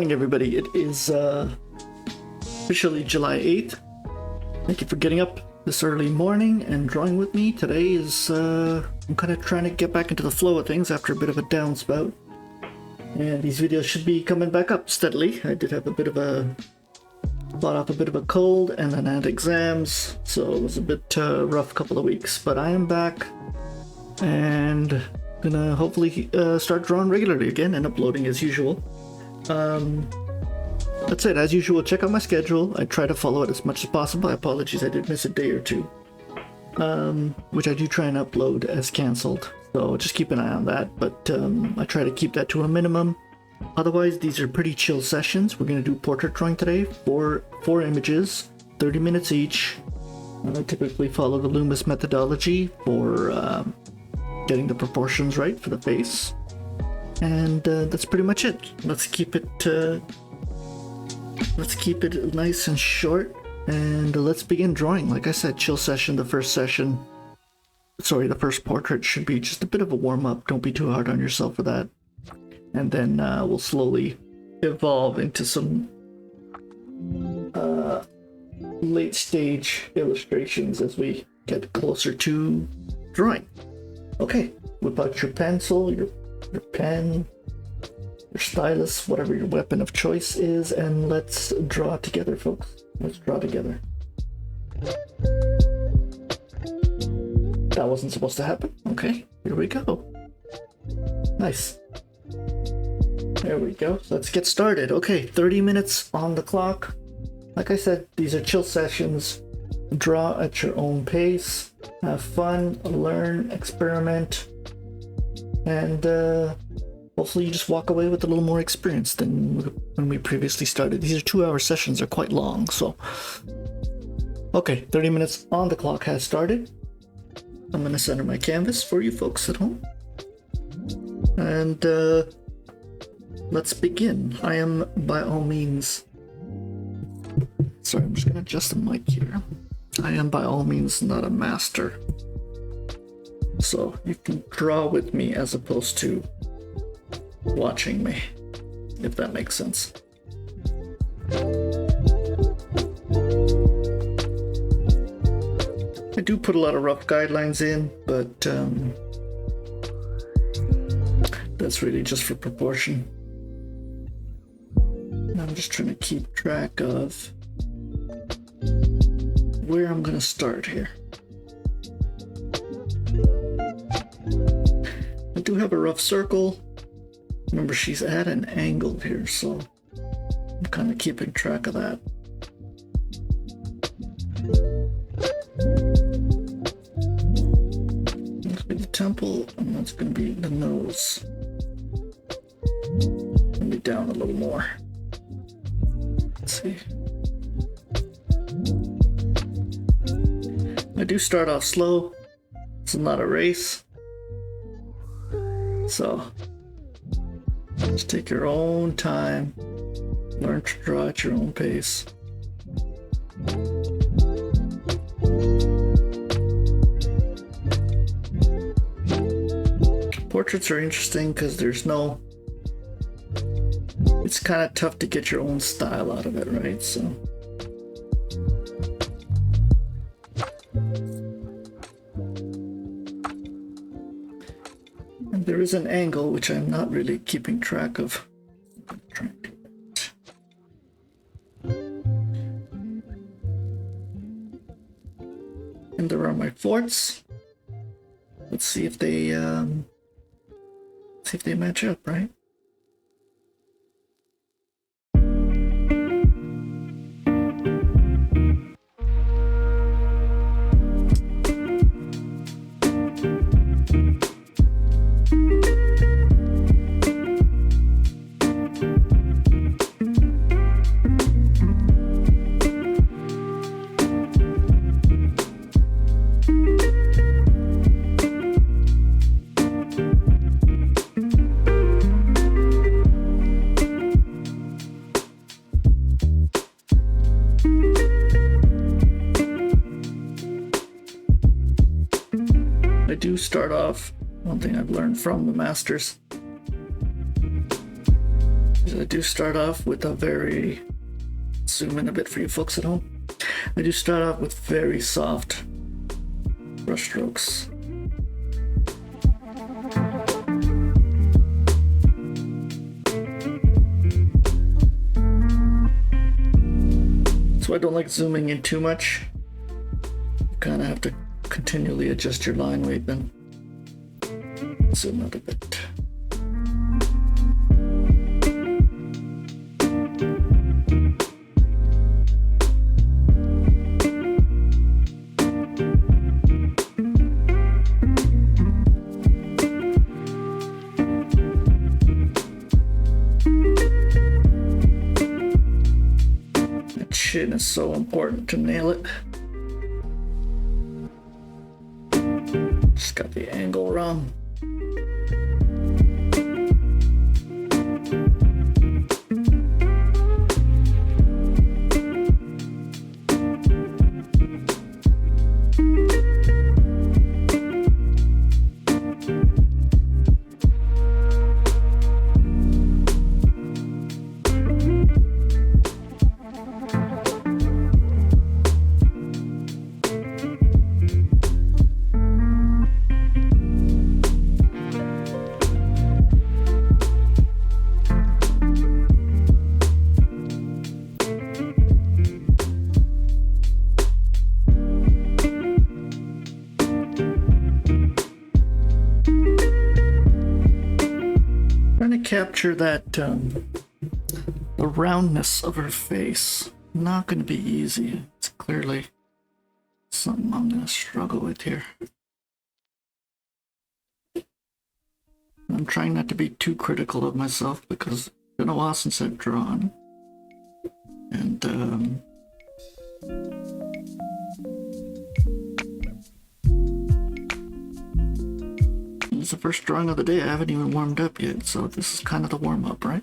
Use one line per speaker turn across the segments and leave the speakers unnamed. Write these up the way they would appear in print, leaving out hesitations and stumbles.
morning, everybody. It is officially July 8th. Thank you for getting up this early morning and drawing with me. Today is, I'm kind of trying to get back into the flow of things after a bit of a down spout. And these videos should be coming back up steadily. I did have a bit of fought off a bit of a cold and then had exams, so it was a bit rough couple of weeks. But I am back and gonna hopefully start drawing regularly again and uploading as usual. That's it. As usual, check out my schedule. I try to follow it as much as possible. Apologies, I did miss a day or two, which I do try and upload as cancelled, so just keep an eye on that. But I try to keep that to a minimum. Otherwise, these are pretty chill sessions. We're going to do portrait drawing today. Four images, 30 minutes each. I typically follow the Loomis methodology for getting the proportions right for the face. And that's pretty much it. Let's keep it nice and short, and let's begin drawing. Like I said, chill session. The first portrait should be just a bit of a warm-up. Don't be too hard on yourself for that. And then we'll slowly evolve into some late stage illustrations as we get closer to drawing. Okay, whip out your pencil, your pen, your stylus, whatever your weapon of choice is, and let's draw together, folks. Let's draw together. That wasn't supposed to happen. Okay, here we go. Nice. There we go. So let's get started. Okay, 30 minutes on the clock. Like I said, these are chill sessions. Draw at your own pace. Have fun, learn, experiment, and hopefully you just walk away with a little more experience than when we previously started. These are 2-hour sessions. They're quite long, so. Okay, 30 minutes on the clock has started. I'm going to center my canvas for you folks at home. And let's begin. I am by all means... Sorry, I'm just going to adjust the mic here. I am by all means not a master. So you can draw with me as opposed to watching me, if that makes sense. I do put a lot of rough guidelines in, but that's really just for proportion. I'm just trying to keep track of where I'm gonna start here. I do have a rough circle. Remember, she's at an angle here, so I'm kind of keeping track of that. That's gonna be the temple, and that's gonna be the nose. Let me down a little more. Let's see. I do start off slow. It's not a race. So just take your own time. Learn to draw at your own pace. Portraits are interesting because it's kind of tough to get your own style out of it, right? So and there is an angle which I'm not really keeping track of. I'm trying to do it. And there are my forts. Let's see if they match up, right? I do start off, one thing I've learned from the masters I do start off with a very, zoom in a bit for you folks at home. I do start off with very soft brush strokes. So I don't like zooming in too much. You kind of have to continually adjust your line weight then. Zoom out a bit. Chin is so important to nail it. Just got the angle wrong. Capture that the roundness of her face. Not going to be easy. It's clearly something I'm going to struggle with here. I'm trying not to be too critical of myself because it's been a while since I've drawn, and it's the first drawing of the day. I haven't even warmed up yet, so this is kind of the warm-up, right?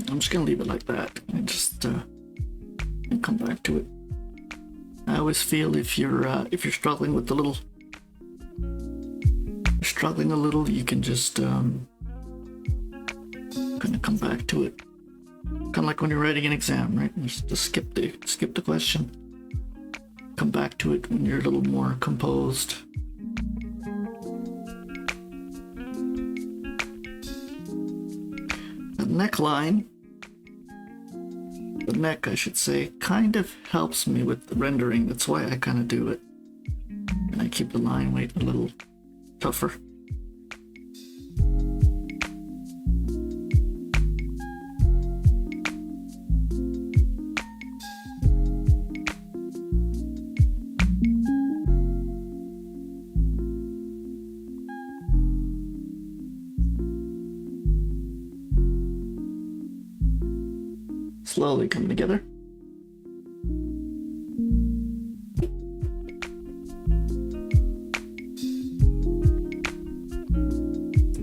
I'm just gonna leave it like that and just and come back to it. I always feel if you're struggling with the little, struggling a little, you can just kind of come back to it. Kind of like when you're writing an exam, right? Just skip the question. Come back to it when you're a little more composed. The neckline, the neck I should say, kind of helps me with the rendering. That's why I kind of do it. And I keep the line weight a little tougher. Slowly coming together.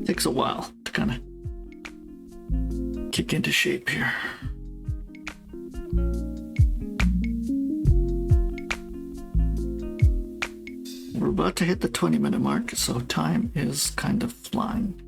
Takes a while to kind of kick into shape here. We're about to hit the 20-minute mark, so time is kind of flying.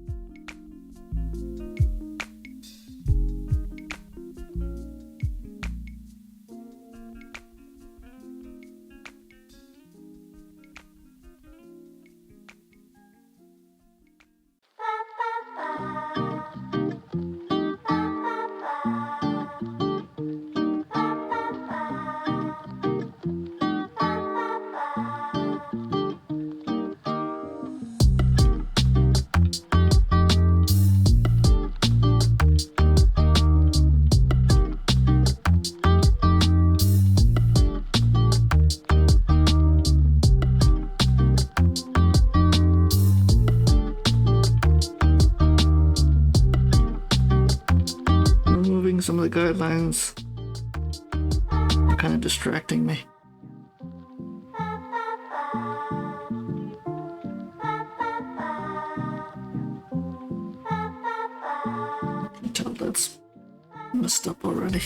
Some of the guidelines are kind of distracting me. I can tell that's messed up already.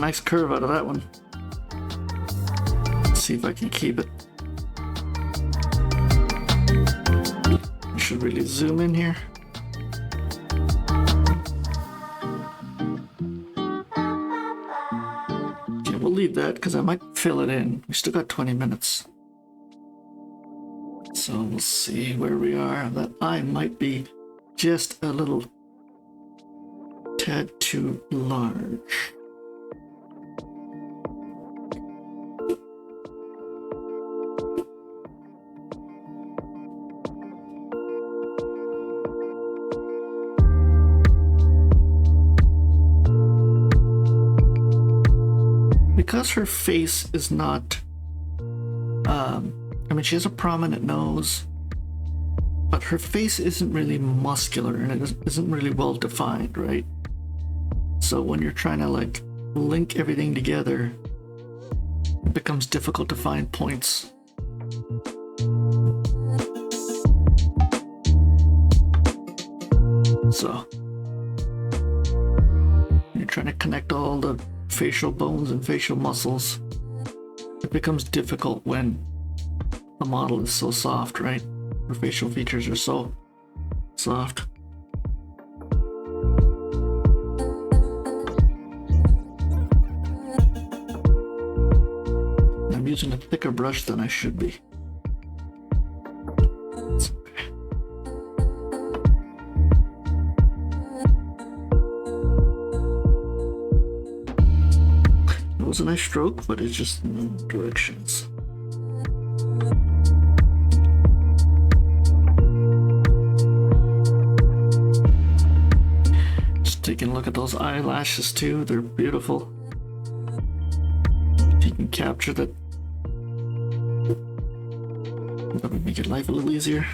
nice curve out of that one. Let's see if I can keep it. I should really zoom in here. Okay, we'll leave that because I might fill it in. We still got 20 minutes. So we'll see where we are. That eye might be just a little tad too large. Because her face is not, I mean, she has a prominent nose, but her face isn't really muscular and it isn't really well defined, right? So when you're trying to like link everything together, it becomes difficult to find points. So you're trying to connect all the facial bones and facial muscles. It becomes difficult when the model is so soft, right? Her facial features are so soft. I'm using a thicker brush than I should be. It's okay. It was a nice stroke, but it's just in directions. Taking a look at those eyelashes too, they're beautiful. If you can capture that, that would make your life a little easier.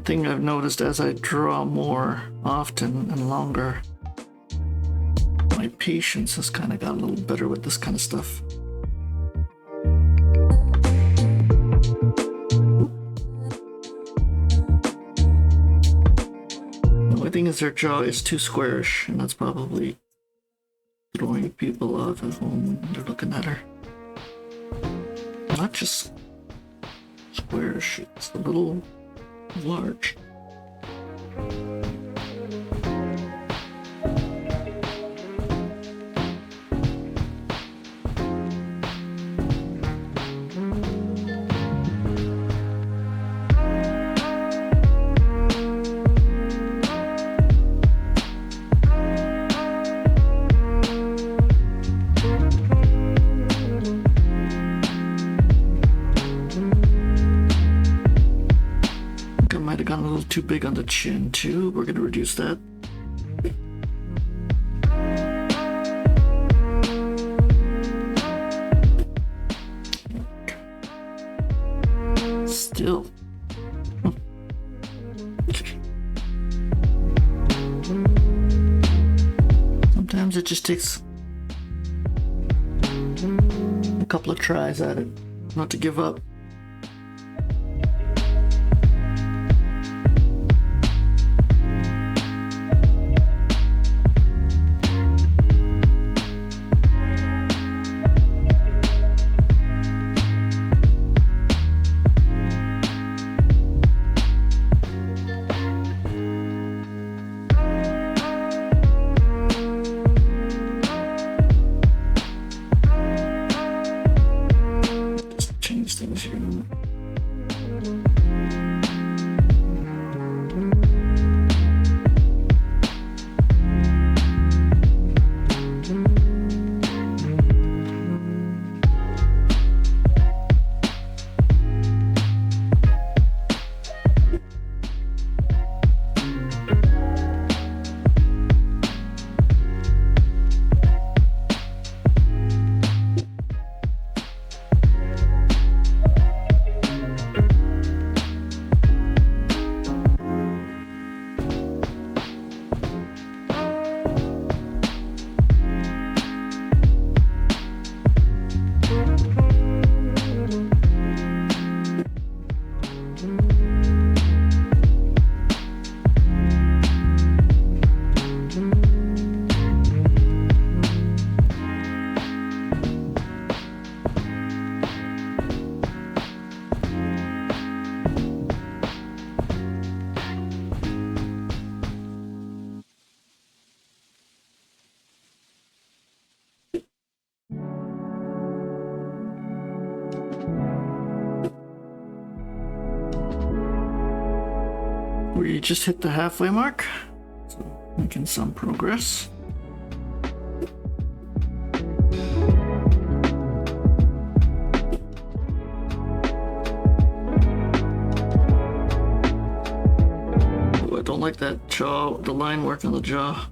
Thing I've noticed as I draw more often and longer, my patience has kind of got a little better with this kind of stuff. The only thing is their jaw is too squarish, and that's probably throwing people off at home when they're looking at her. Not just squarish, it's a little large. Gone a little too big on the chin too. We're gonna reduce that. Still. Sometimes it just takes a couple of tries at it, not to give up. Things here. We just hit the halfway mark, so making some progress. Oh, I don't like that jaw, the line work on the jaw.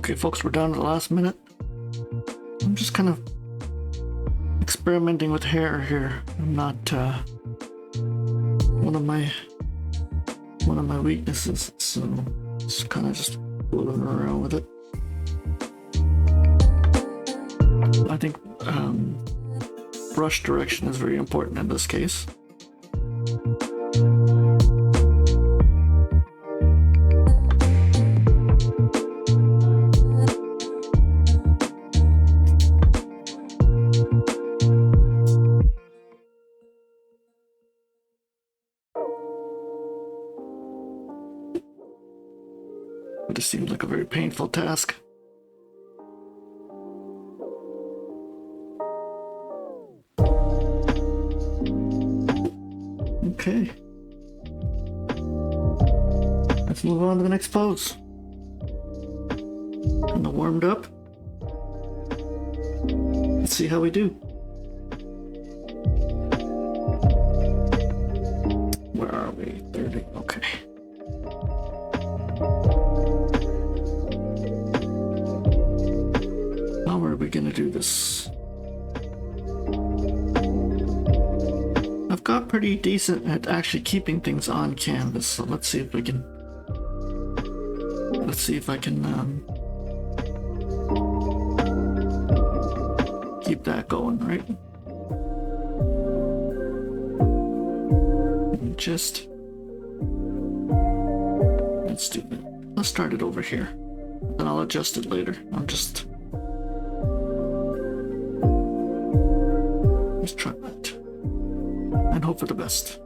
Okay, folks, we're down to the last minute. I'm just kind of experimenting with hair here. I'm not one of my weaknesses, so just kind of fooling around with it. I think brush direction is very important in this case. This seems like a very painful task. Okay. Let's move on to the next pose. Kind of warmed up. Let's see how we do. Where are we? 30. Okay. How are we gonna do this? I've got pretty decent at actually keeping things on canvas, so let's see if I can keep that going, right? And let's do it. Let's start it over here, then I'll adjust it later. Let's try that and hope for the best.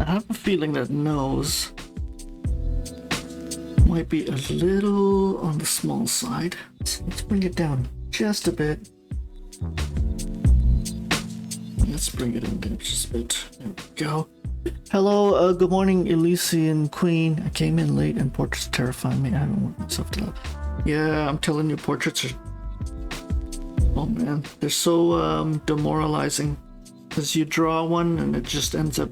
I have a feeling that nose might be a little on the small side. Let's bring it down just a bit. Let's bring it in there just a bit. There we go. Hello, good morning, Elysian Queen. I came in late and portraits terrify me. I don't want myself to love. Yeah, I'm telling you, portraits are... Oh man, they're so demoralizing. Because you draw one and it just ends up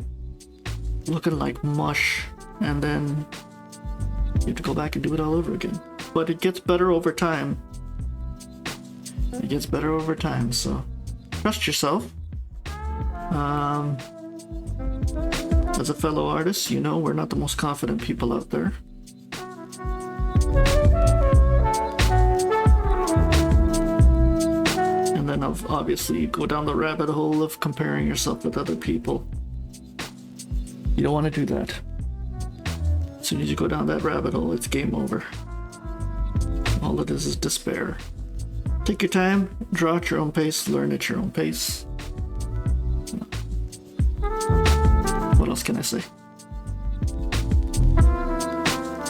looking like mush. And then you have to go back and do it all over again. But it gets better over time. It gets better over time, so trust yourself. As a fellow artist, you know we're not the most confident people out there. And then obviously you go down the rabbit hole of comparing yourself with other people. You don't want to do that. As soon as you go down that rabbit hole, it's game over. All it is despair. Take your time, draw at your own pace, learn at your own pace. What else can I say?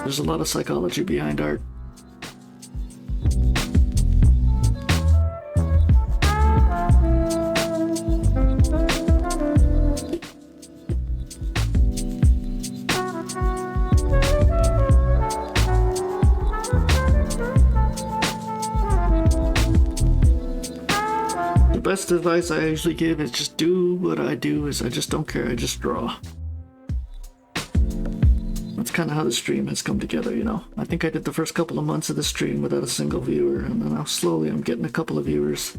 There's a lot of psychology behind art. The best advice I usually give is just do what I do. Is I just don't care, I just draw. That's kind of how the stream has come together, you know. I think I did the first couple of months of the stream without a single viewer, and then now slowly I'm getting a couple of viewers.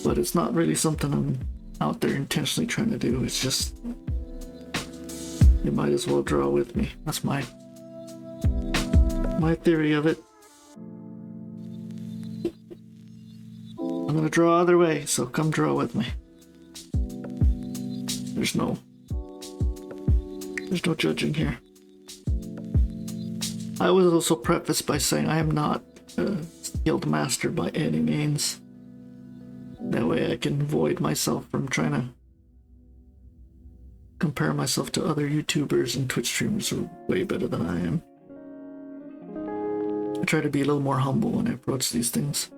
But it's not really something I'm out there intentionally trying to do. It's just, you might as well draw with me. That's my theory of it. I'm gonna draw either way, so come draw with me. There's no judging here. I was also prefaced by saying I am not a skilled master by any means. That way I can avoid myself from trying to compare myself to other YouTubers and Twitch streamers who are way better than I am. I try to be a little more humble when I approach these things.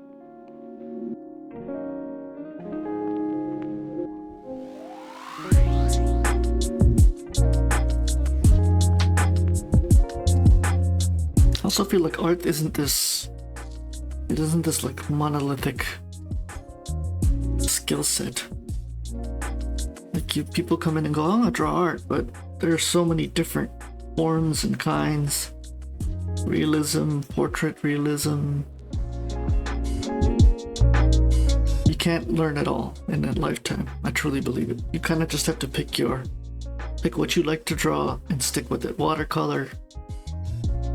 I also feel like art isn't this like monolithic skill set. Like people come in and go, oh, I draw art, but there are so many different forms and kinds. Realism, portrait realism. You can't learn it all in a lifetime. I truly believe it. You kind of just have to pick what you like to draw and stick with it. Watercolor,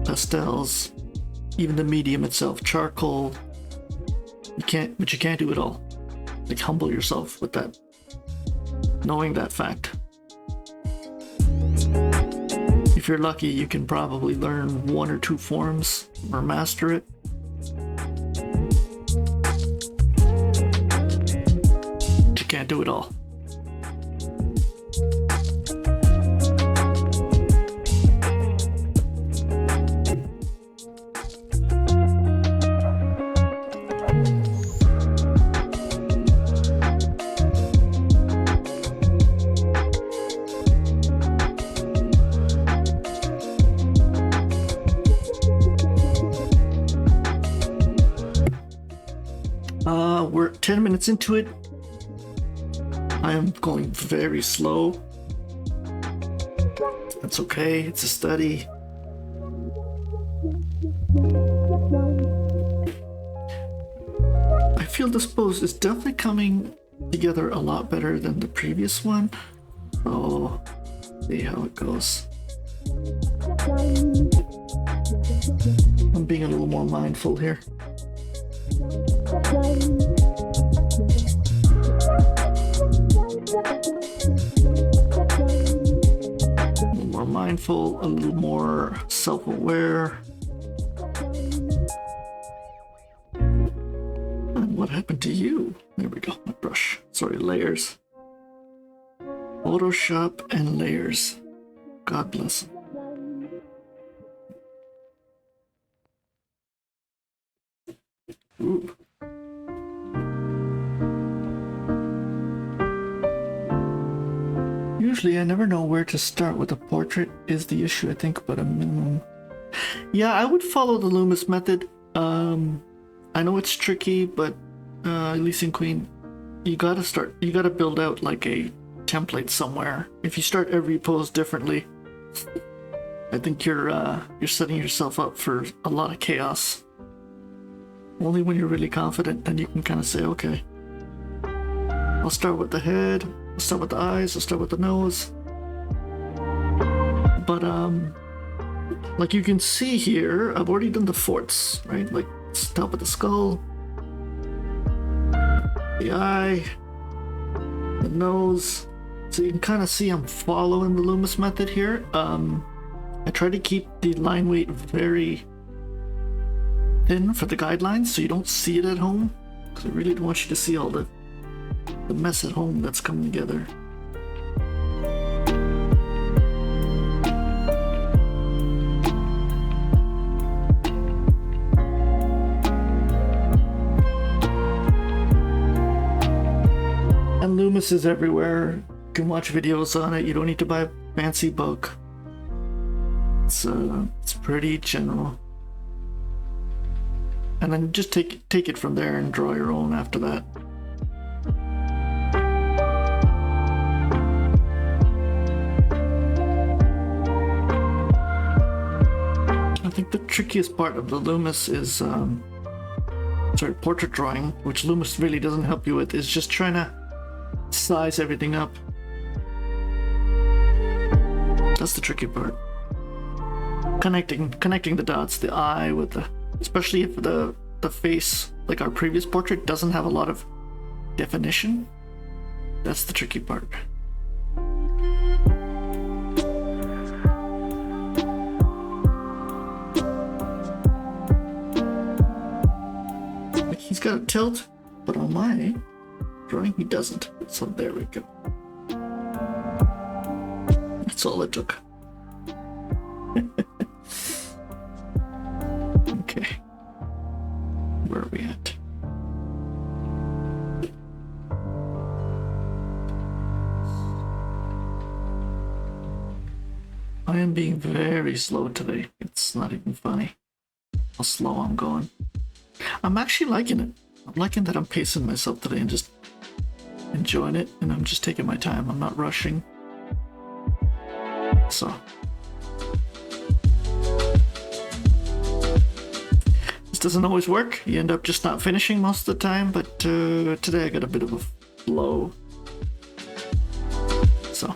pastels, even the medium itself, charcoal. You can't do it all. Like, humble yourself with that, knowing that fact. If you're lucky, you can probably learn one or two forms or master it. But you can't do it all. We're 10 minutes into it. I am going very slow. That's okay, it's a study. I feel this pose is definitely coming together a lot better than the previous one. So, see how it goes. I'm being a little more mindful here. A little more mindful, a little more self-aware. And what happened to you? There we go, my brush. Sorry, layers. Photoshop and layers. God bless him. Ooh. Usually I never know where to start with a portrait is the issue, I think, but a minimum. Yeah, I would follow the Loomis method. I know it's tricky, but Elysian Queen, you gotta build out like a template somewhere. If you start every pose differently, I think you're setting yourself up for a lot of chaos. Only when you're really confident, then you can kind of say, okay, I'll start with the head, I'll start with the eyes, I'll start with the nose. But like you can see here, I've already done the forts, right? Like top of the skull, the eye, the nose. So you can kind of see I'm following the Loomis method here. I try to keep the line weight very thin for the guidelines so you don't see it at home, because I really don't want you to see all the mess at home that's coming together. And Loomis is everywhere. You can watch videos on it. You don't need to buy a fancy book. It's pretty general. And then just take it from there and draw your own after that. I think the trickiest part of the Loomis is, portrait drawing, which Loomis really doesn't help you with, is just trying to size everything up. That's the tricky part. Connecting the dots, the eye with the, especially if the face, like our previous portrait, doesn't have a lot of definition. That's the tricky part. He's got a tilt, but on my drawing he doesn't. So there we go. That's all it took. Okay. Where are we at? I am being very slow today. It's not even funny how slow I'm going. I'm actually liking it. I'm liking that I'm pacing myself today and just enjoying it, and I'm just taking my time. I'm not rushing. So this doesn't always work. You end up just not finishing most of the time, but today I got a bit of a flow. So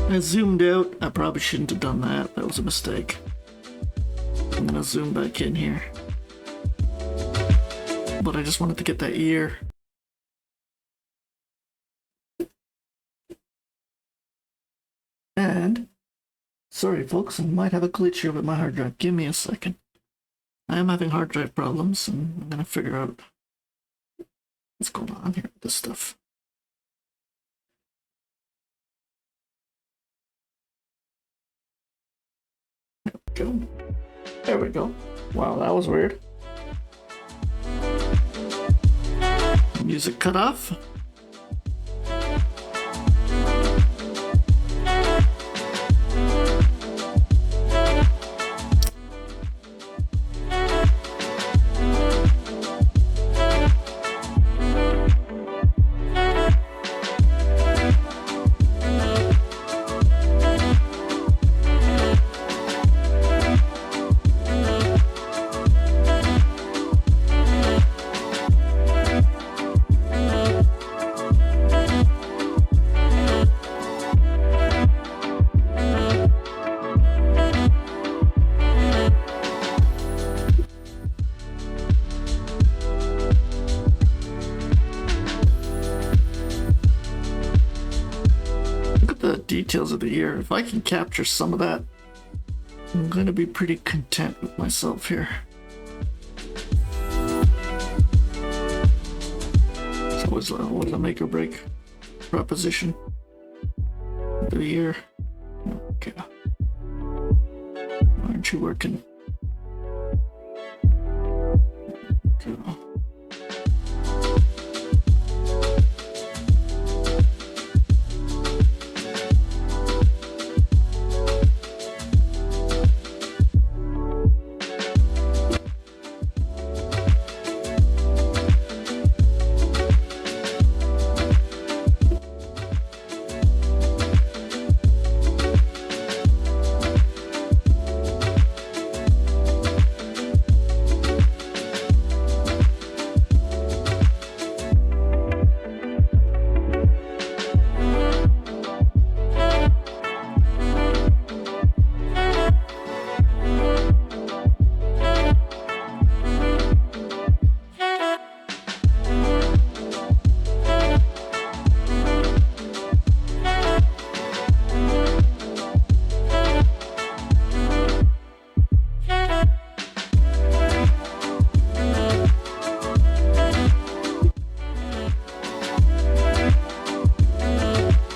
I zoomed out. I probably shouldn't have done that. That was a mistake. I'm gonna zoom back in here. But I just wanted to get that ear. And, sorry folks, I might have a glitch here with my hard drive. Give me a second. I am having hard drive problems, and I'm gonna figure out what's going on here with this stuff. There we go. Wow, that was weird. Music cut off. details of the ear. If I can capture some of that, I'm gonna be pretty content with myself here. It's always a make or break proposition. The ear. Okay. Why aren't you working? Okay.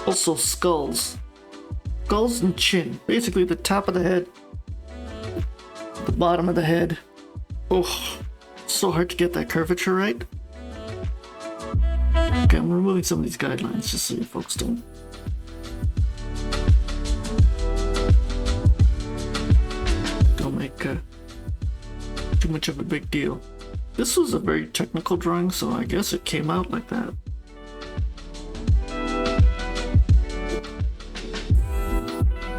Also skulls. Skulls and chin. Basically the top of the head, the bottom of the head. Oh, so hard to get that curvature right. Okay, I'm removing some of these guidelines just so you folks don't make too much of a big deal. This was a very technical drawing, so I guess it came out like that.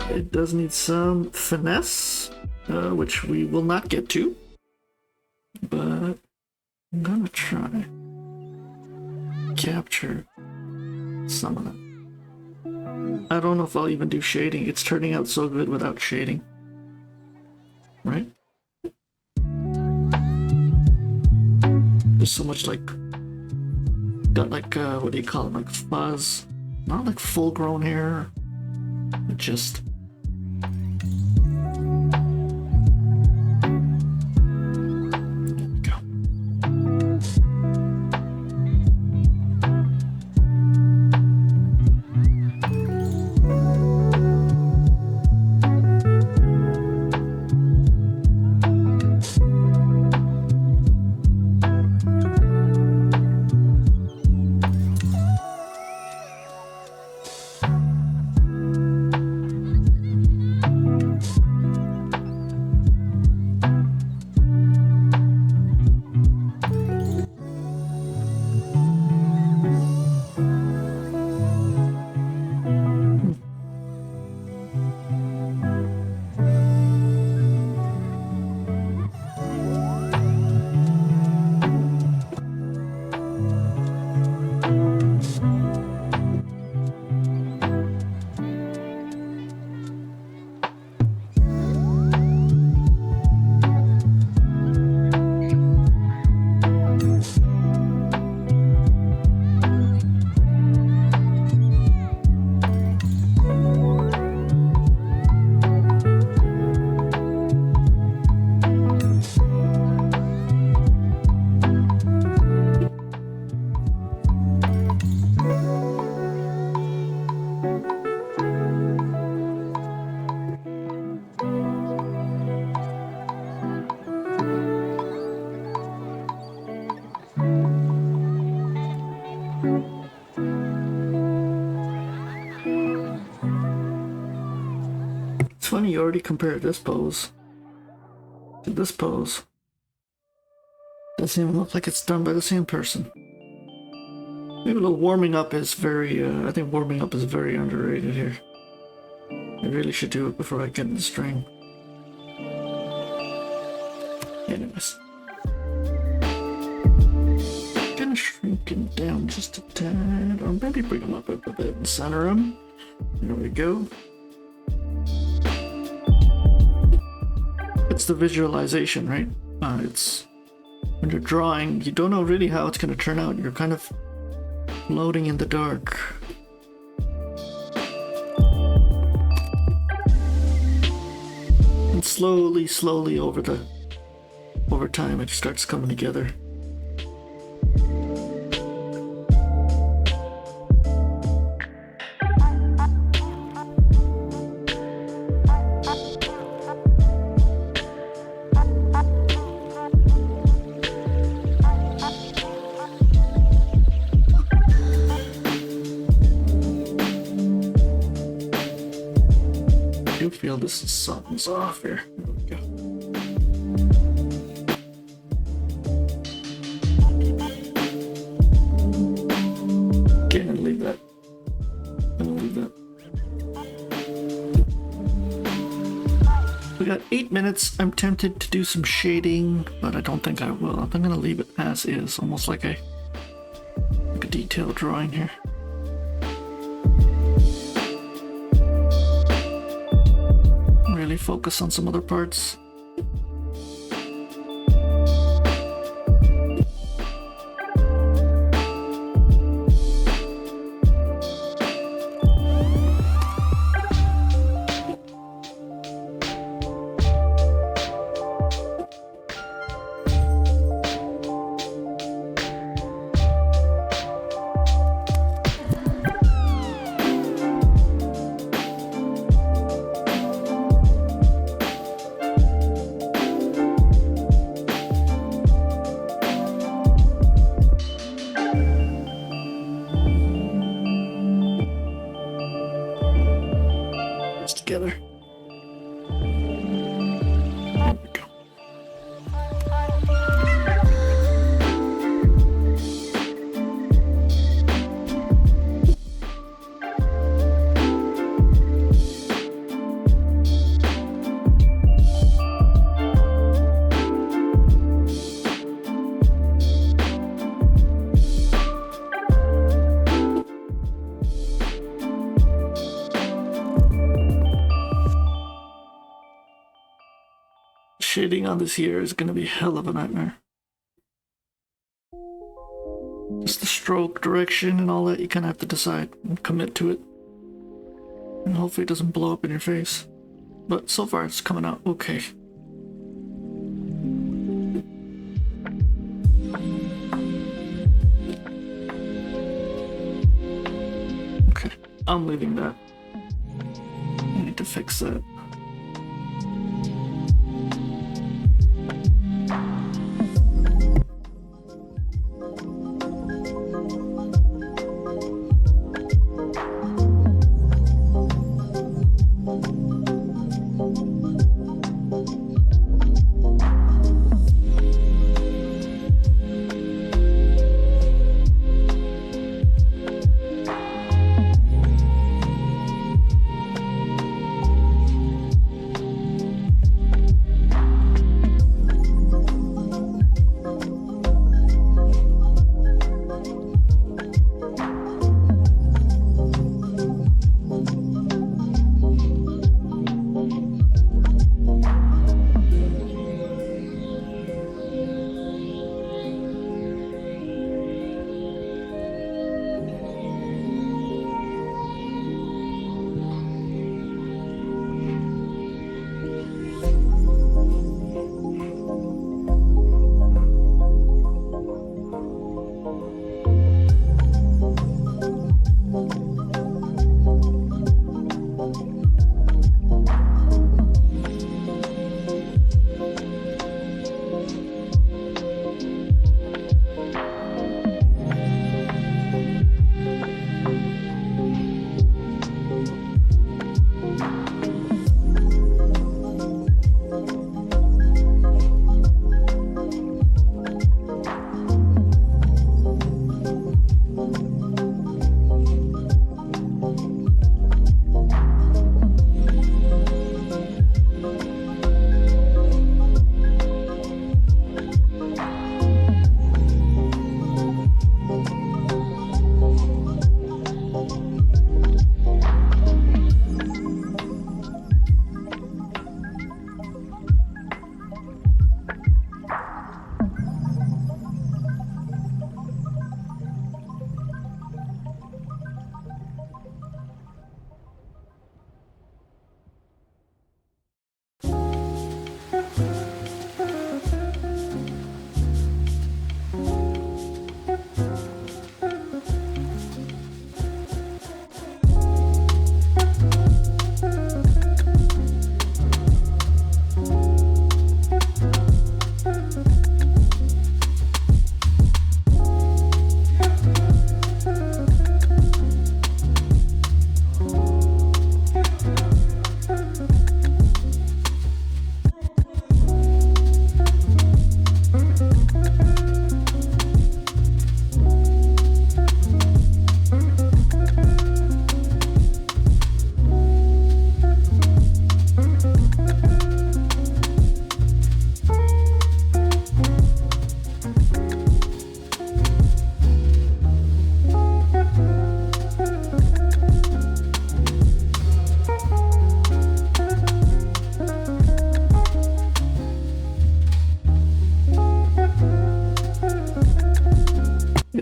It does need some finesse, which we will not get to, but I'm gonna try capture some of that. I don't know if I'll even do shading. It's turning out so good without shading, right? There's so much like, got like, what do you call it, like fuzz, not like full grown hair, just funny you already compared this pose to this pose. Doesn't even look like it's done by the same person. Maybe a little warming up is very, I think warming up is very underrated here. I really should do it before I get in the string. Anyways. Gonna shrink him down just a tad, or maybe bring him up a bit and center him. There we go. It's the visualization, right? It's when you're drawing, you don't know really how it's going to turn out. You're kind of floating in the dark. And slowly over time it starts coming together. I feel this is something's off here. Here we go. Okay, I'm gonna leave that. We got 8 minutes. I'm tempted to do some shading, but I don't think I will. I'm gonna leave it as is, almost like a detailed drawing here. Really focus on some other parts. Together. There we go. Shading on this here is going to be hell of a nightmare. Just the stroke direction and all that, you kind of have to decide and commit to it. And hopefully it doesn't blow up in your face. But so far it's coming out okay. Okay, I'm leaving that. I need to fix that.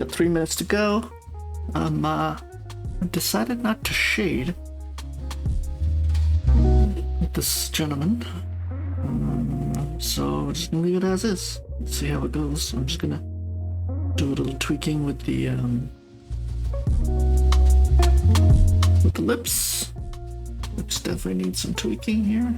We got 3 minutes to go. I've decided not to shade this gentleman. So we're just gonna leave it as is. Let's see how it goes. I'm just gonna do a little tweaking with the lips. Lips definitely need some tweaking here.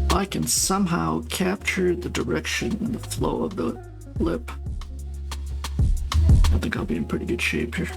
If I can somehow capture the direction and the flow of the lip, I think I'll be in pretty good shape here.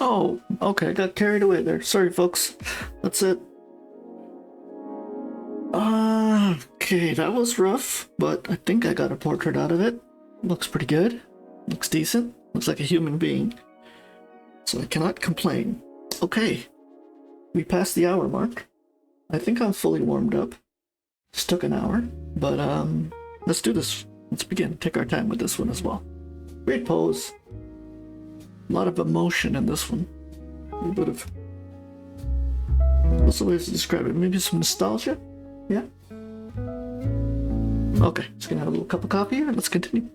Oh, okay, I got carried away there. Sorry, folks. That's it. Okay, that was rough, but I think I got a portrait out of it. Looks pretty good. Looks decent. Looks like a human being. So I cannot complain. Okay, we passed the hour mark. I think I'm fully warmed up. Just took an hour, but let's do this. Let's begin. Take our time with this one as well. Great pose. A lot of emotion in this one. A little bit of... what's the way to describe it? Maybe some nostalgia? Yeah? Okay, just gonna have a little cup of coffee here and let's continue.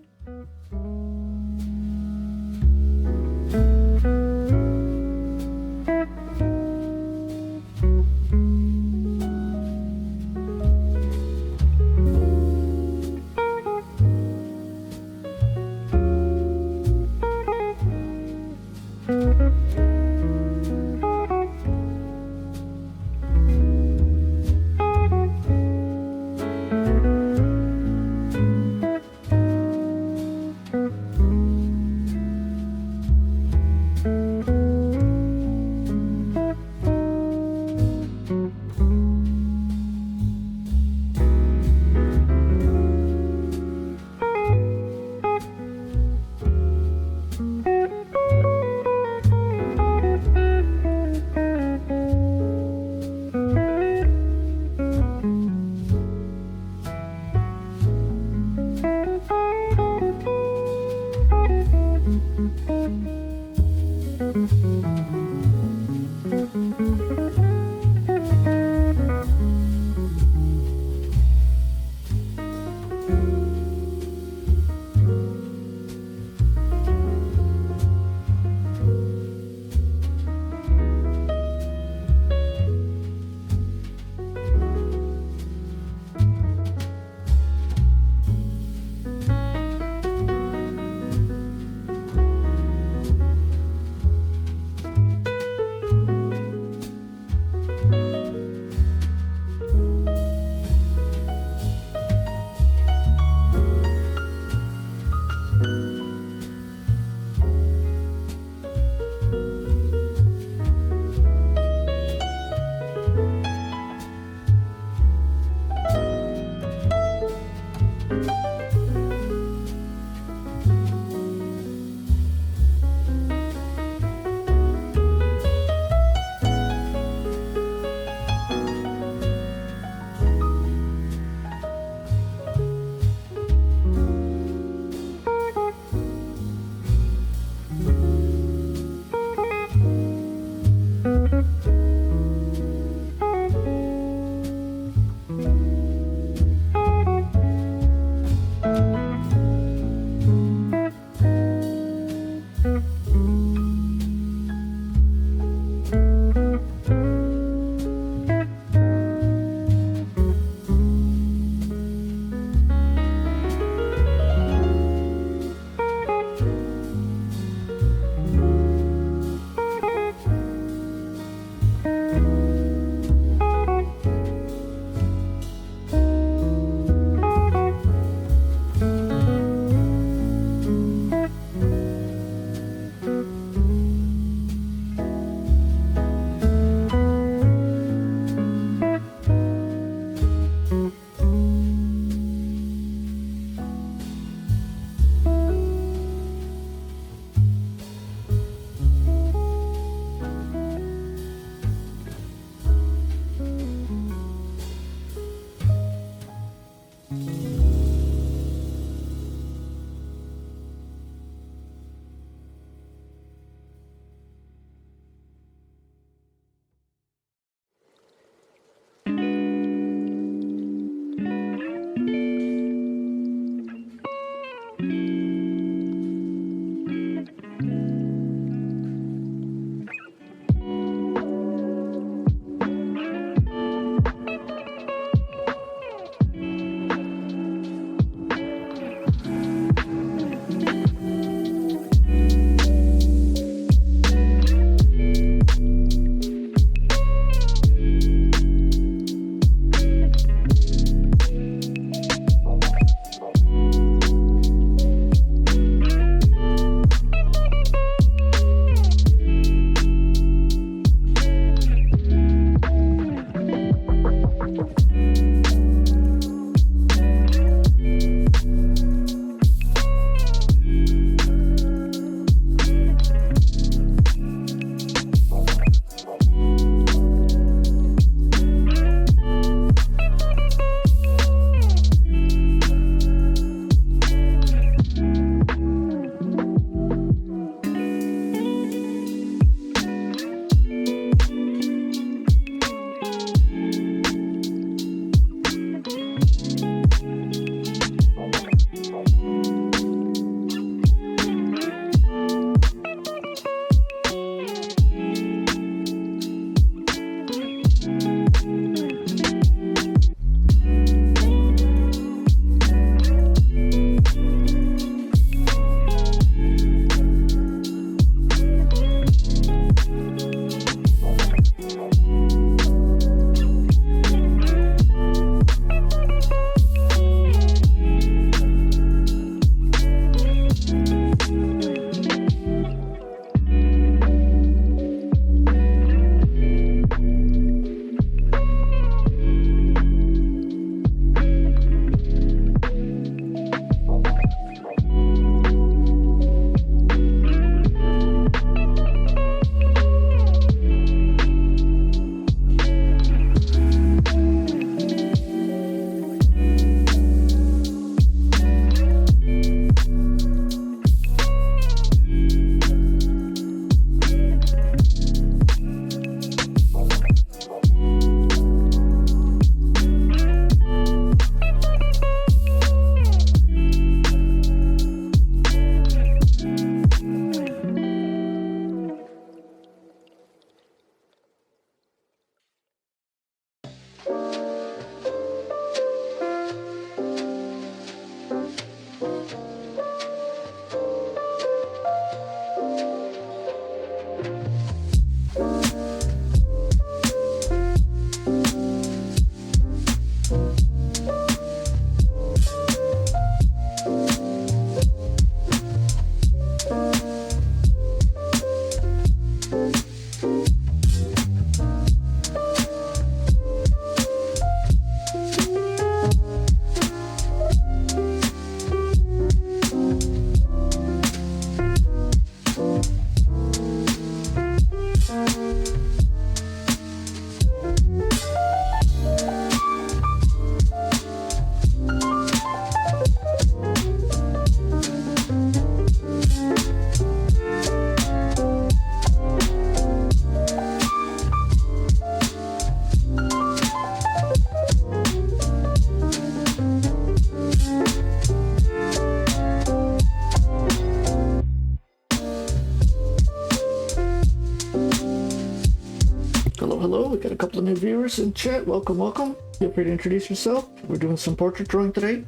go. We got a couple of new viewers in chat. Welcome, welcome. Feel free to introduce yourself. We're doing some portrait drawing today.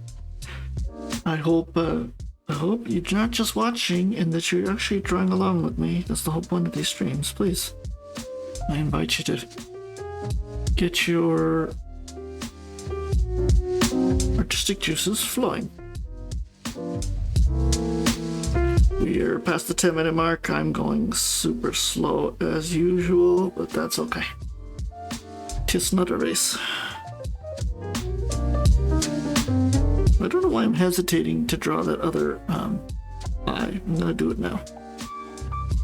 I hope you're not just watching and that you're actually drawing along with me. That's the whole point of these streams. Please, I invite you to get your artistic juices flowing. We are past the 10-minute mark. I'm going super slow as usual, but that's okay. 'Tis not a race. I don't know why I'm hesitating to draw that other eye. I'm gonna do it now.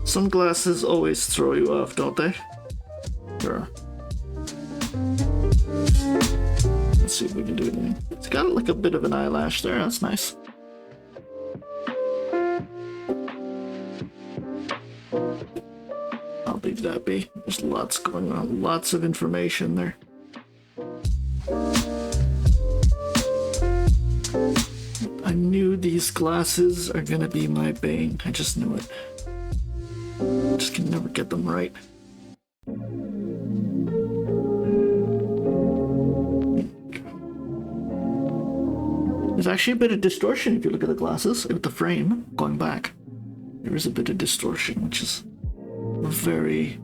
Sunglasses always throw you off, don't they? Sure. Let's see if we can do it. It's got like a bit of an eyelash there. That's nice. I'll leave that be. There's lots going on. Lots of information there. I knew these glasses are gonna be my bane. I just knew it. I just can never get them right. There's actually a bit of distortion if you look at the glasses with the frame going back. There is a bit of distortion, which is very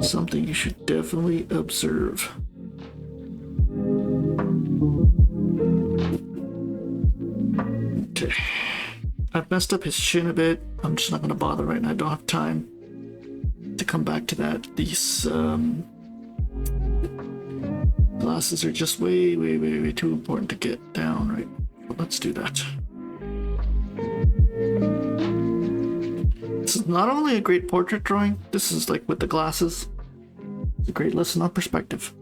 something you should definitely observe. Okay. I've messed up his chin a bit. I'm just not going to bother right now. I don't have time to come back to that. These glasses are just way too important to get down, right? But let's do that. This is not only a great portrait drawing, this is like with the glasses. It's a great lesson on perspective.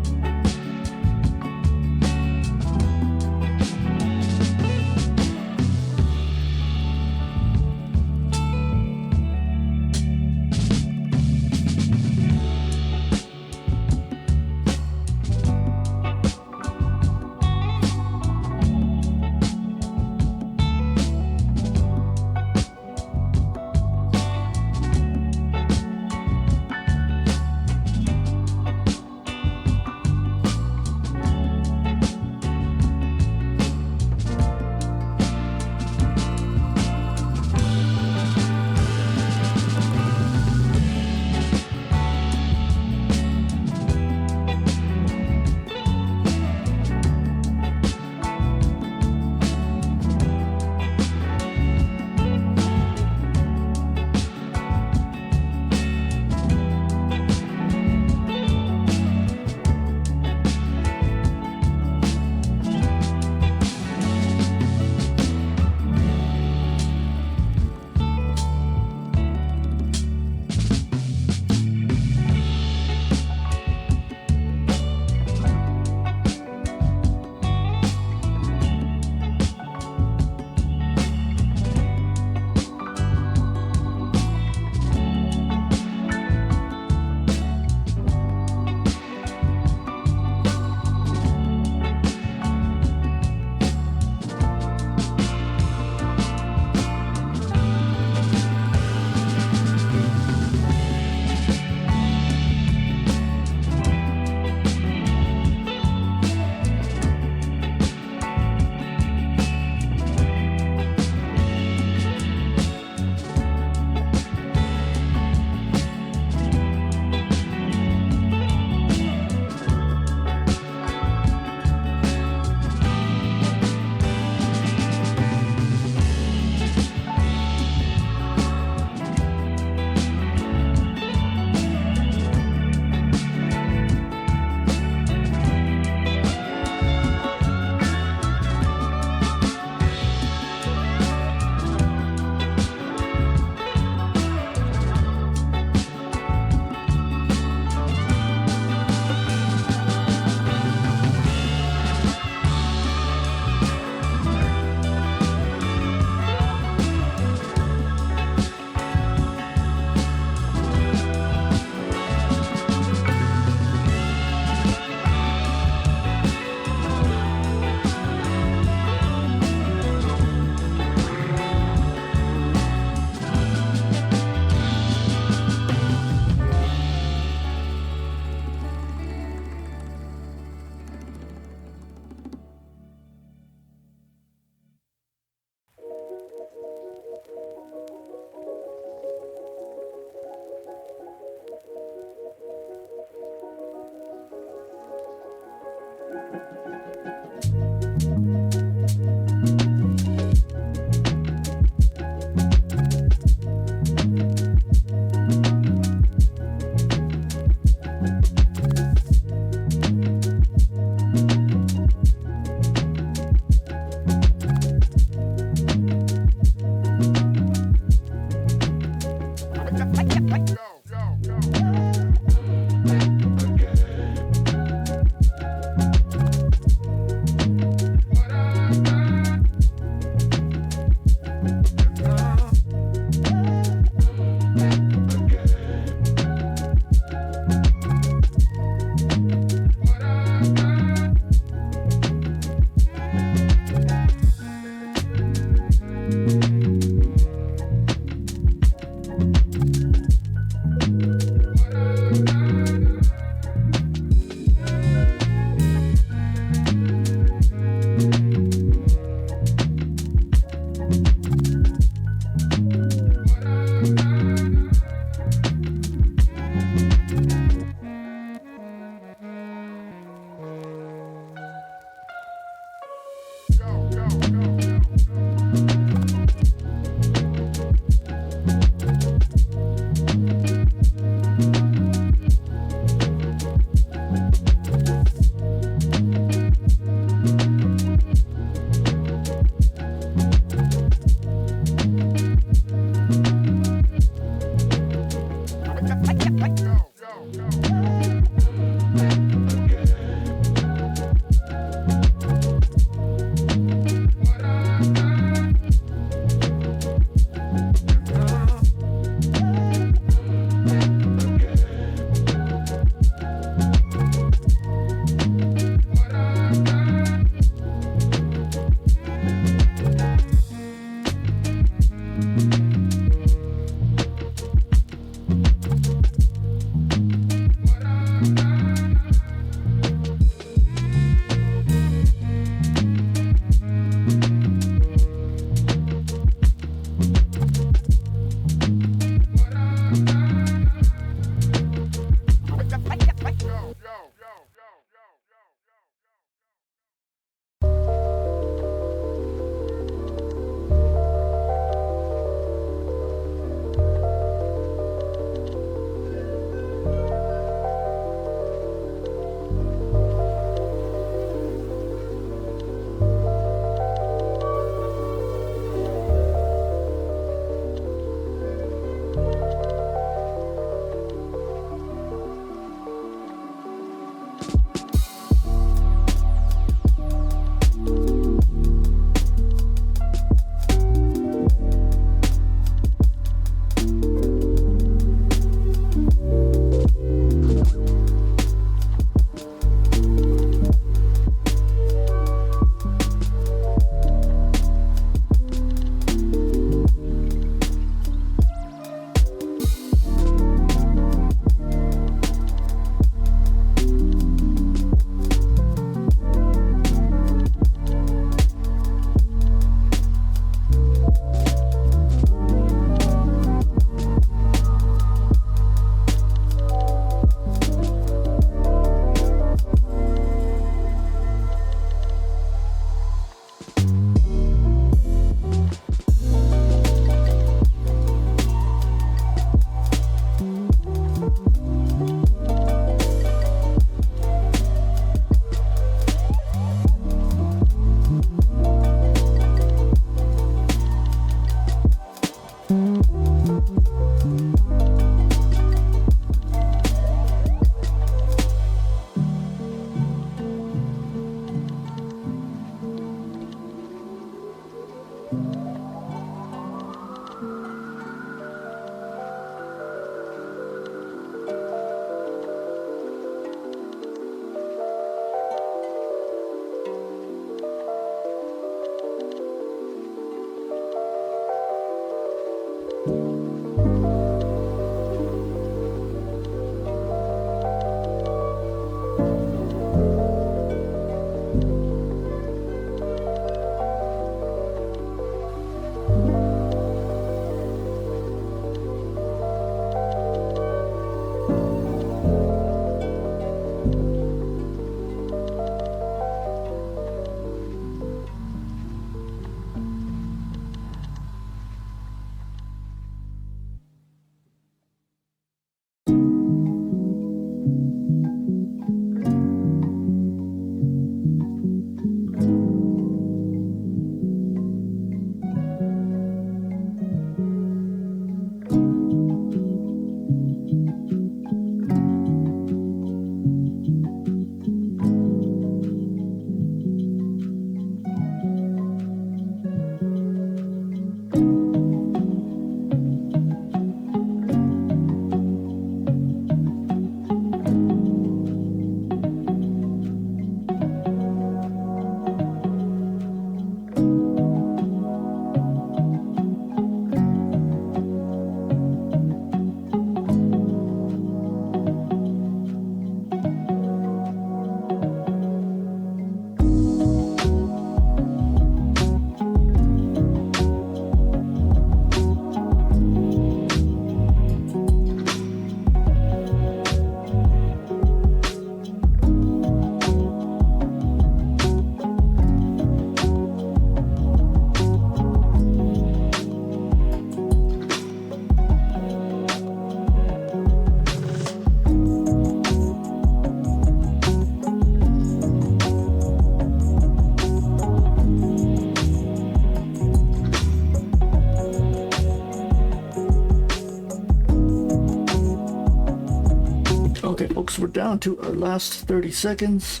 folks, we're down to our last 30 seconds.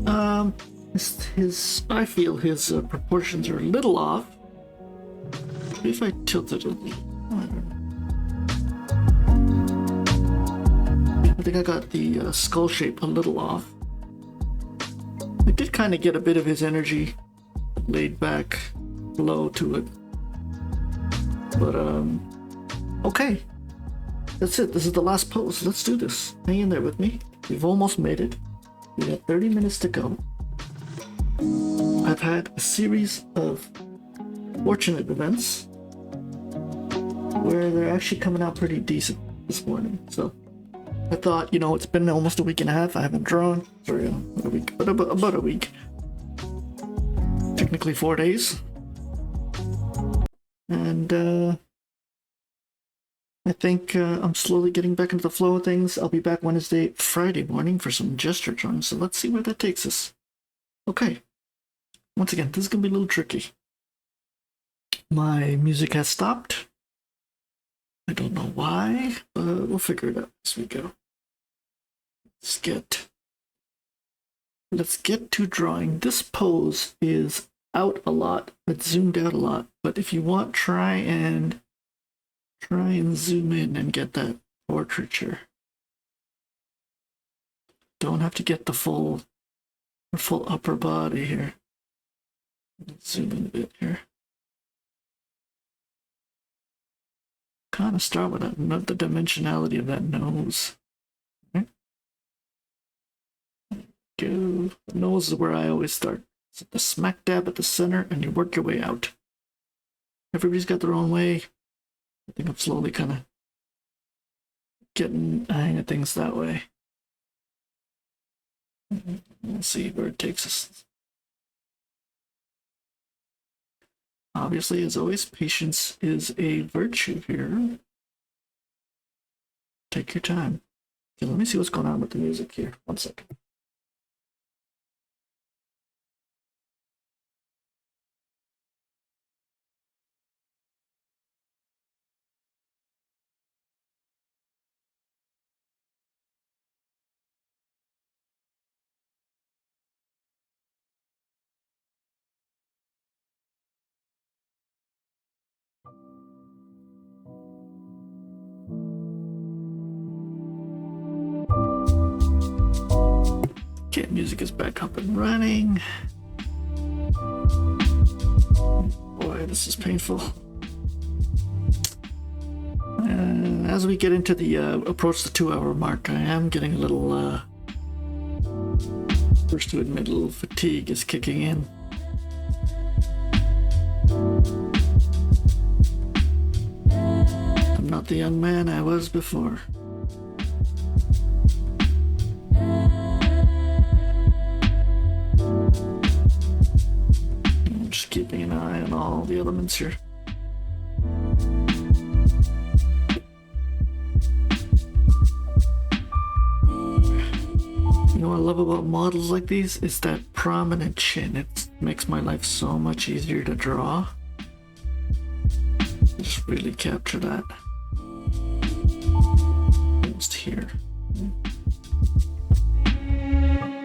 I feel his proportions are a little off. Maybe if I tilt it a little. I think I got the skull shape a little off. I did kind of get a bit of his energy laid back low to it. But, okay. That's it. This is the last pose. Let's do this. Hang in there with me. We've almost made it. We got 30 minutes to go. I've had a series of fortunate events where they're actually coming out pretty decent this morning. So I thought, you know, it's been almost a week and a half. I haven't drawn. Sorry, a week, but about a week. Technically 4 days. And, I think I'm slowly getting back into the flow of things. I'll be back Friday morning for some gesture drawings, so let's see where that takes us. Okay. Once again, this is going to be a little tricky. My music has stopped. I don't know why, but we'll figure it out as we go. Let's get to drawing. This pose is out a lot. It's zoomed out a lot, but if you want, try and zoom in and get that portraiture. Don't have to get the full upper body here. Zoom in a bit here. Kind of start with that, not the dimensionality of that nose. Okay. Go. The nose is where I always start. It's at the smack dab at the center, and you work your way out. Everybody's got their own way. I think I'm slowly kind of getting a hang of things that way. We'll see where it takes us. Obviously, as always, patience is a virtue here. Take your time. Okay, let me see what's going on with the music here. 1 second. Okay, music is back up and running. Boy, this is painful. As we get into the approach the 2-hour mark, I am getting a little first to admit, a little fatigue is kicking in. I'm not the young man I was before. I'm just keeping an eye on all the elements here. You know what I love about models like these is that prominent chin. It makes my life so much easier to draw. Just really capture that. Just here.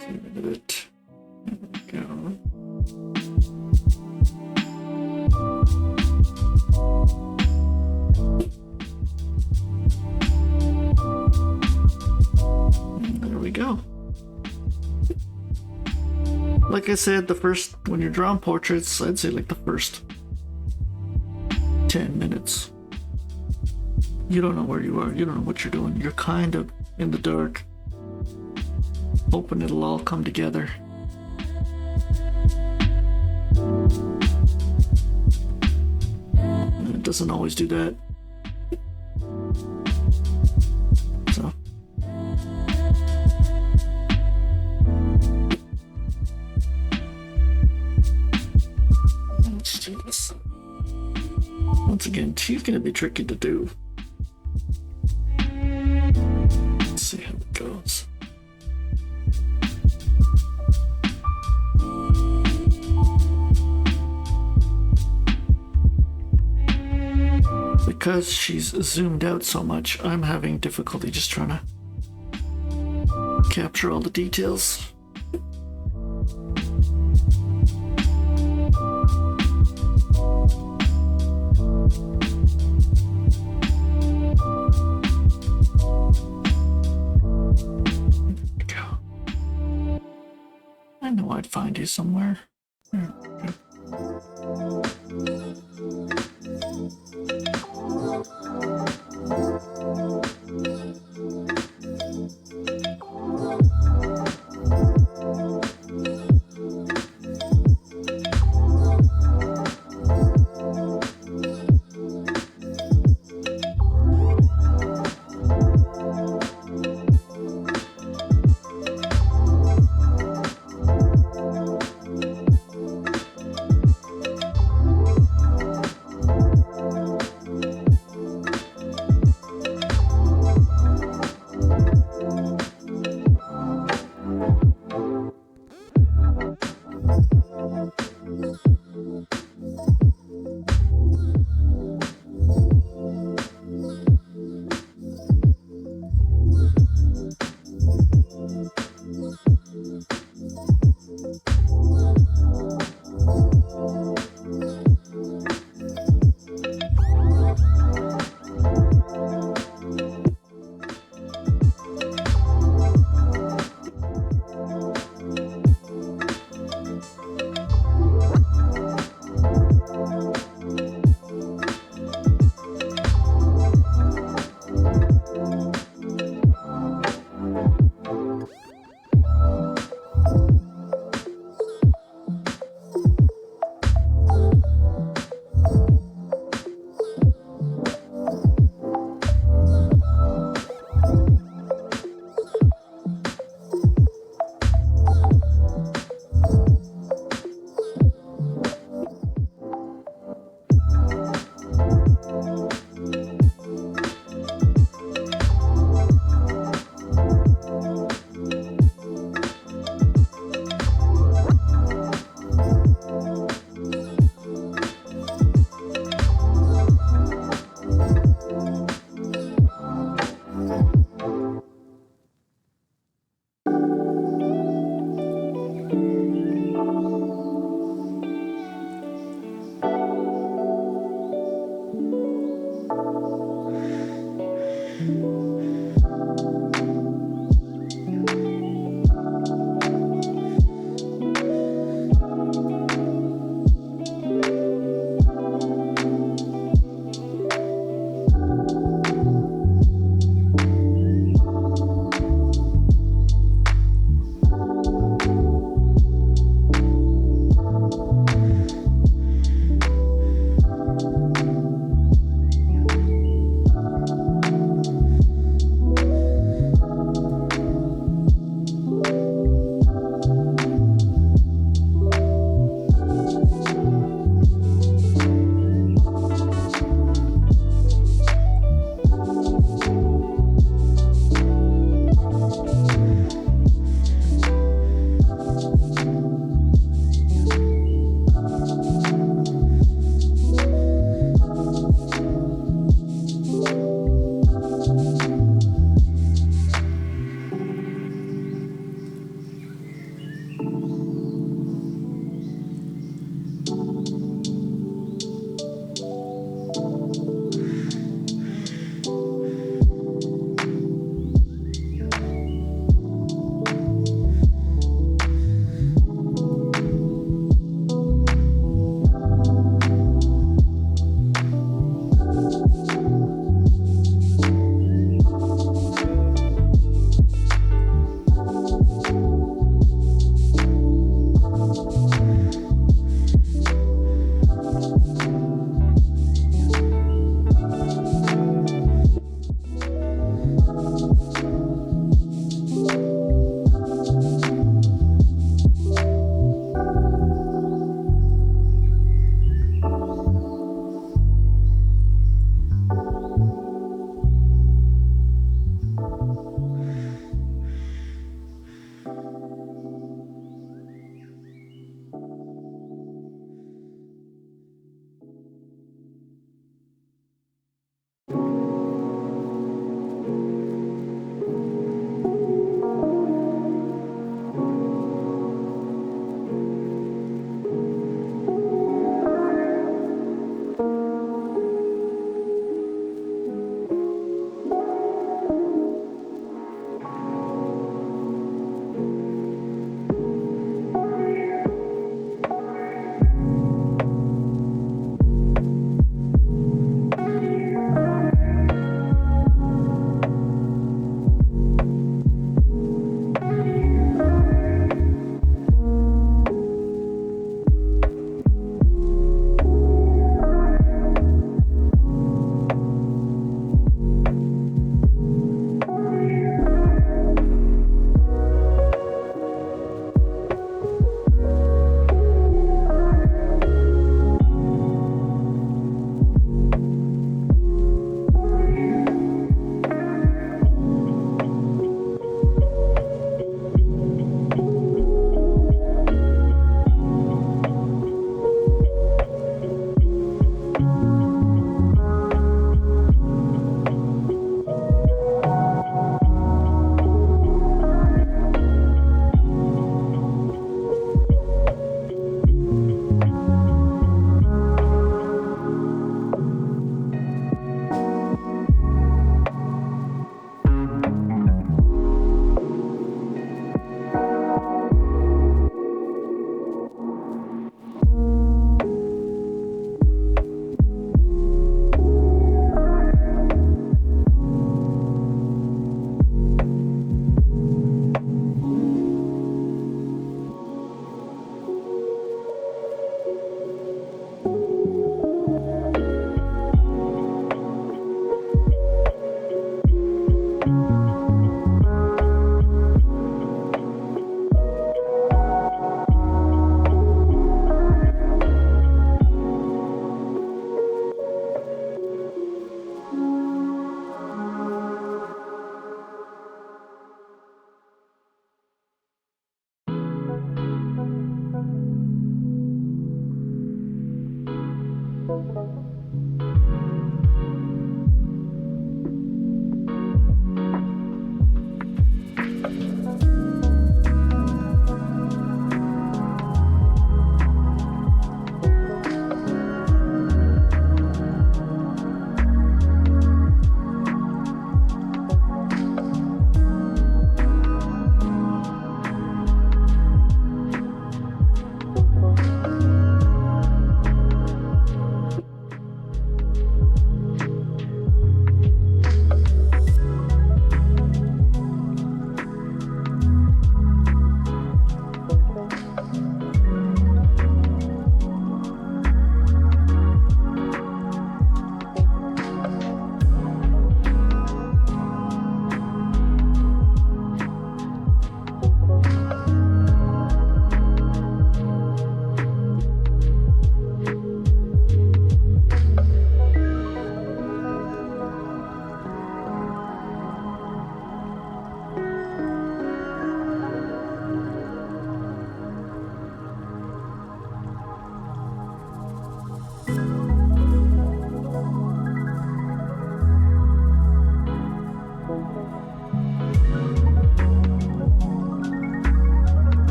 See a bit. There we go. And there we go. Like I said, when you're drawing portraits, I'd say like the first 10 minutes. You don't know where you are, you don't know what you're doing. You're kind of in the dark, hoping it'll all come together. And it doesn't always do that. So. Let's do this. Once again, she's going to be tricky to do. Let's see how it goes. Because she's zoomed out so much, I'm having difficulty just trying to capture all the details. Go. I know I'd find you somewhere.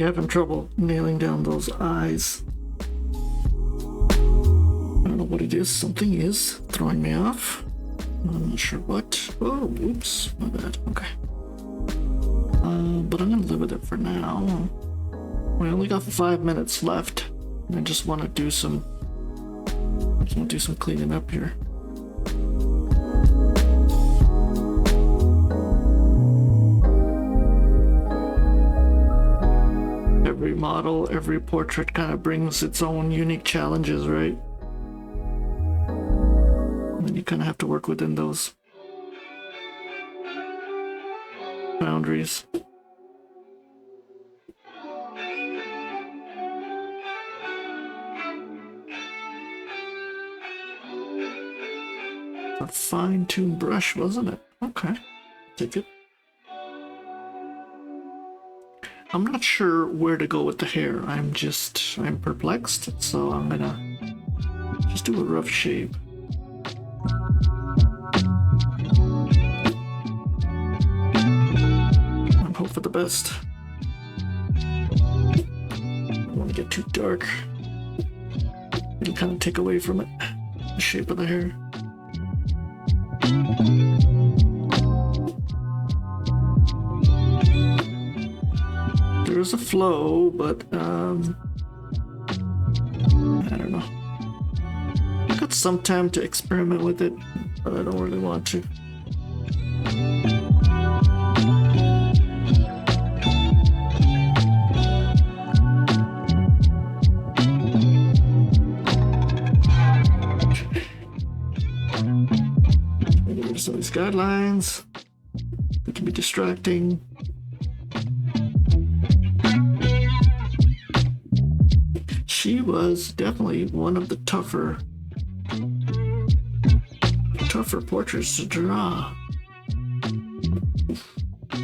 having trouble nailing down those eyes. I don't know what it is. Something is throwing me off. I'm not sure what. Oh, oops, my bad. Okay. But I'm gonna live with it for now. We only got 5 minutes left. I just want to do some cleaning up here. Every model, every portrait kind of brings its own unique challenges, right? And you kind of have to work within those boundaries. A fine-tuned brush, wasn't it? Okay, take it. I'm not sure where to go with the hair. I'm perplexed, so I'm gonna just do a rough shape. And hope for the best. I don't want to get too dark. It'll kind of take away from it, the shape of the hair. There is a flow, but I don't know. I got some time to experiment with it, but I don't really want to. There's all these guidelines. It can be distracting. She was definitely one of the tougher portraits to draw. I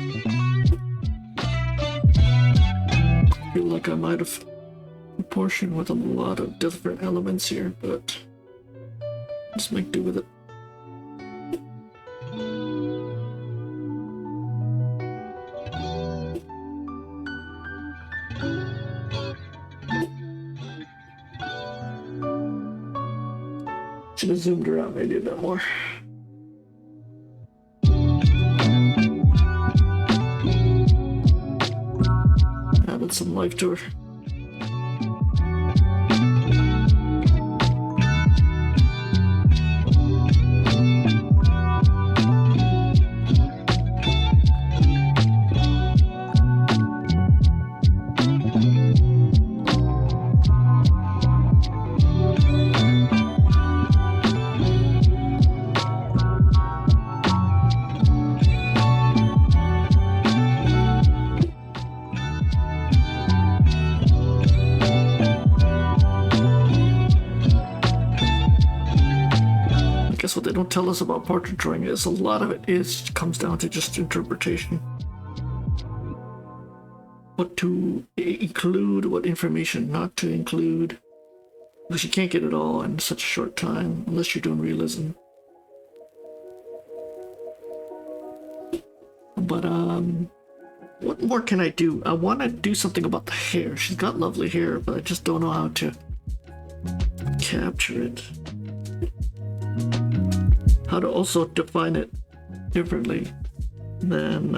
feel like I might have proportioned with a lot of different elements here, but just make do with it. Should have zoomed her out maybe a bit more. Added some life to her. What they don't tell us about portrait drawing is a lot of it comes down to just interpretation. What to include, what information not to include, because you can't get it all in such a short time unless you're doing realism. But what more can I do? I want to do something about the hair. She's got lovely hair, but I just don't know how to capture it. How to also define it differently than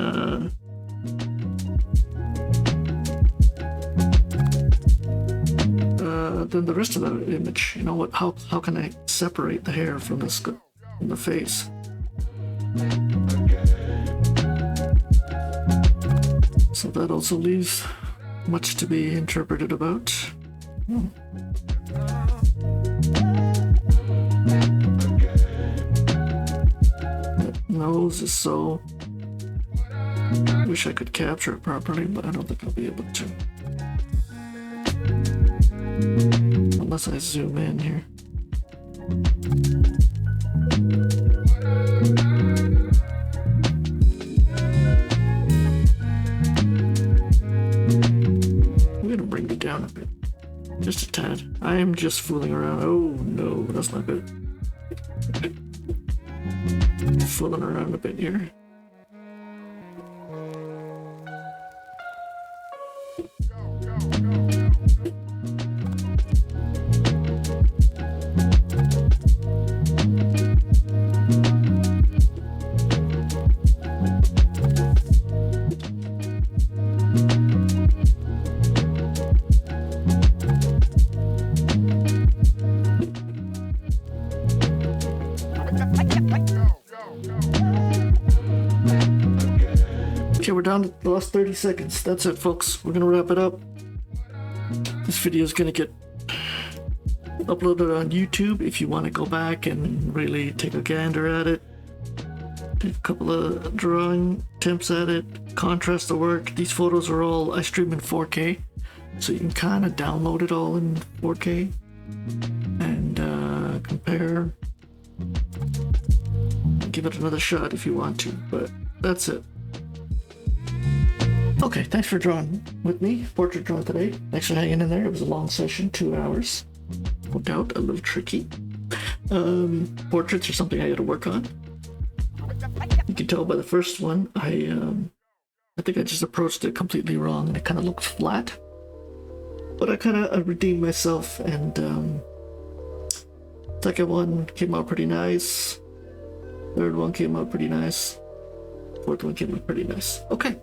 the rest of the image. You know what? How can I separate the hair from the face? So that also leaves much to be interpreted about. Nose is so... wish I could capture it properly, but I don't think I'll be able to. Unless I zoom in here. I'm gonna bring it down a bit. Just a tad. I am just fooling around. Oh no, that's not good. Fooling around a bit here. down to the last 30 seconds. That's it, folks. We're gonna wrap it up. This video is gonna get uploaded on YouTube if you want to go back and really take a gander at it. Take a couple of drawing attempts at it, contrast the work. These photos are all, I stream in 4K, so you can kind of download it all in 4K and compare. Give it another shot if you want to, but that's it. Okay, thanks for drawing with me. Portrait drawing today. Thanks for hanging in there. It was a long session, 2 hours. No doubt, a little tricky. Portraits are something I got to work on. You can tell by the first one, I think I just approached it completely wrong, and it kind of looked flat. But I kind of redeemed myself, and second one came out pretty nice. Third one came out pretty nice. Fourth one came out pretty nice. Okay.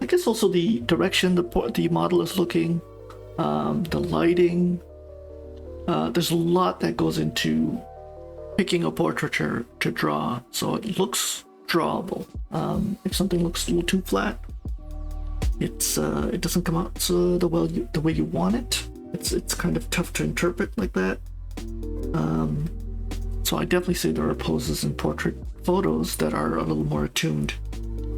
I guess also the direction the model is looking, the lighting. There's a lot that goes into picking a portraiture to draw, so it looks drawable. If something looks a little too flat, it doesn't come out the way you want it. It's kind of tough to interpret like that. So I definitely say there are poses in portrait photos that are a little more attuned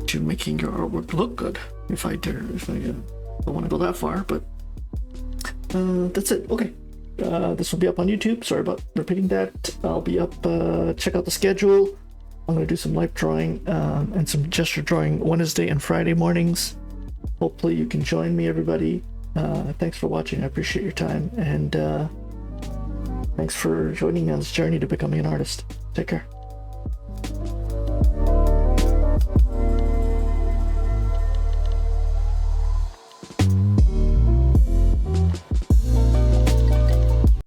to making your artwork look good. If I don't want to go that far, but that's it. Okay. This will be up on YouTube. Sorry about repeating that. I'll be up. Check out the schedule. I'm going to do some live drawing and some gesture drawing Wednesday and Friday mornings. Hopefully you can join me, everybody. Thanks for watching. I appreciate your time, and thanks for joining me on this journey to becoming an artist. Take care.